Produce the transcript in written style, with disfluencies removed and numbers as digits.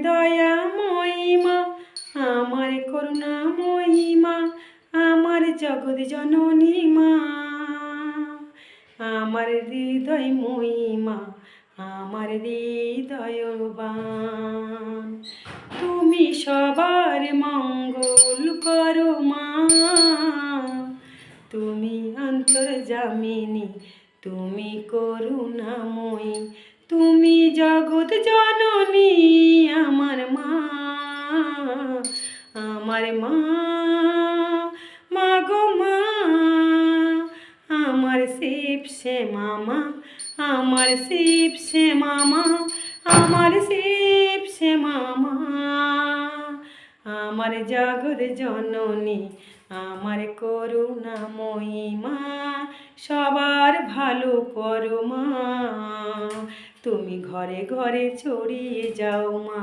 দয়াময়ী মা, আমার করুণাময়ী মা, আমার জগৎ জননী মা, আমার হৃদয়ময়ী মা, আমার হৃদয়বান। তুমি সবার মঙ্গল করো মা, তুমি অন্তর্যামিনী, তুমি করুণাময়ী, তুমি জগৎ জননী আমার মা, আমার মা, মাগো মা, আমার শিব শ্যামা মা, আমার শিব শ্যামা মা, আমার শিব শ্যামা মা, আমার জগৎ জননী, আমার করুণাময়ী মা, সবার ভালো করো মা, তুমি ঘরে ঘরে ছড়িয়ে যাও মা।